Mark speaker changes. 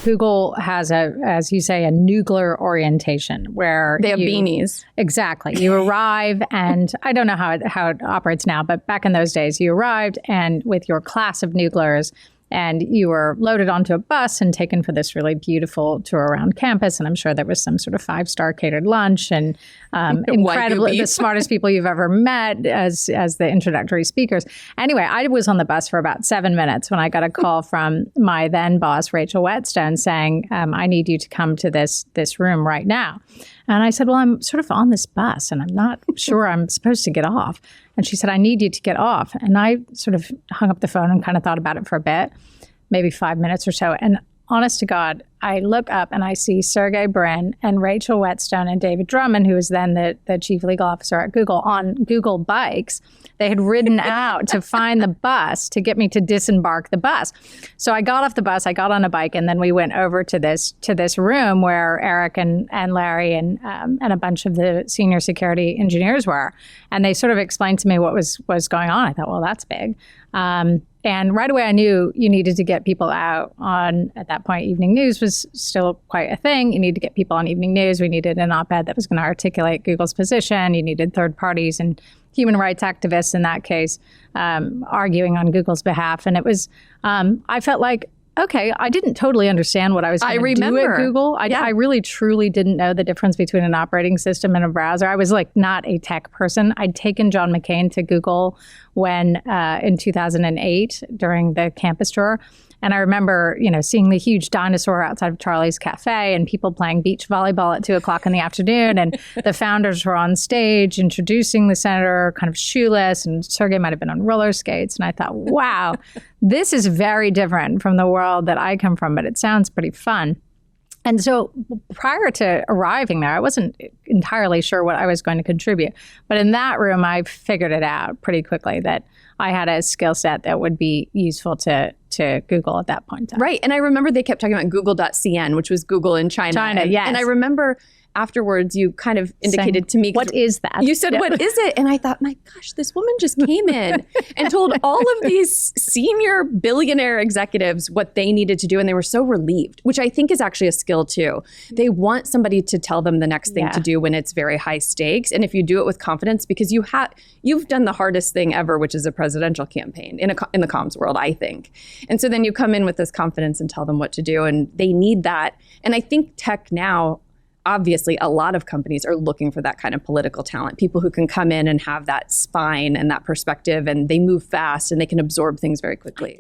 Speaker 1: Google has as you say, a nuclear orientation where
Speaker 2: they have beanies.
Speaker 1: Exactly. You arrive, and I don't know how it operates now, but back in those days, you arrived and with your class of nuclears, and you were loaded onto a bus and taken for this really beautiful tour around campus. And I'm sure there was some sort of 5-star catered lunch and incredibly the smartest people you've ever met as the introductory speakers. Anyway, I was on the bus for about 7 minutes when I got a call from my then boss, Rachel Whetstone, saying, I need you to come to this room right now. And I said, well, I'm sort of on this bus and I'm not sure I'm supposed to get off. And she said, I need you to get off. And I sort of hung up the phone and kind of thought about it for a bit, maybe 5 minutes or so. And honest to God, I look up and I see Sergey Brin and Rachel Whetstone and David Drummond, who was then the chief legal officer at Google, on Google bikes. They had ridden out to find the bus to get me to disembark the bus. So I got off the bus, I got on a bike, and then we went over to this room where Eric and Larry and a bunch of the senior security engineers were. And they sort of explained to me what was going on. I thought, well, that's big. And right away, I knew you needed to get people out on, at that point, evening news was still quite a thing. You need to get people on evening news. We needed an op-ed that was going to articulate Google's position. You needed third parties and human rights activists, in that case, arguing on Google's behalf. And it was, I felt like, okay, I didn't totally understand what I was going to do at Google. I really, truly didn't know the difference between an operating system and a browser. I was like not a tech person. I'd taken John McCain to Google when in 2008 during the campus tour. And I remember, seeing the huge dinosaur outside of Charlie's Cafe and people playing beach volleyball at 2:00 in the afternoon. And the founders were on stage introducing the senator, kind of shoeless, and Sergey might have been on roller skates. And I thought, wow, this is very different from the world that I come from, but it sounds pretty fun. And so prior to arriving there, I wasn't entirely sure what I was going to contribute. But in that room, I figured it out pretty quickly that I had a skill set that would be useful to Google at that point in time.
Speaker 2: Right. And I remember they kept talking about Google.cn, which was Google in China.
Speaker 1: Yes.
Speaker 2: And I remember afterwards, you kind of indicated to me,
Speaker 1: what is that?
Speaker 2: You said, what is it? And I thought, my gosh, this woman just came in and told all of these senior billionaire executives what they needed to do. And they were so relieved, which I think is actually a skill too. They want somebody to tell them the next thing to do when it's very high stakes. And if you do it with confidence, because you've done the hardest thing ever, which is a presidential campaign in the comms world, I think. And so then you come in with this confidence and tell them what to do. And they need that. And I think tech now, obviously, a lot of companies are looking for that kind of political talent, people who can come in and have that spine and that perspective, and they move fast and they can absorb things very quickly.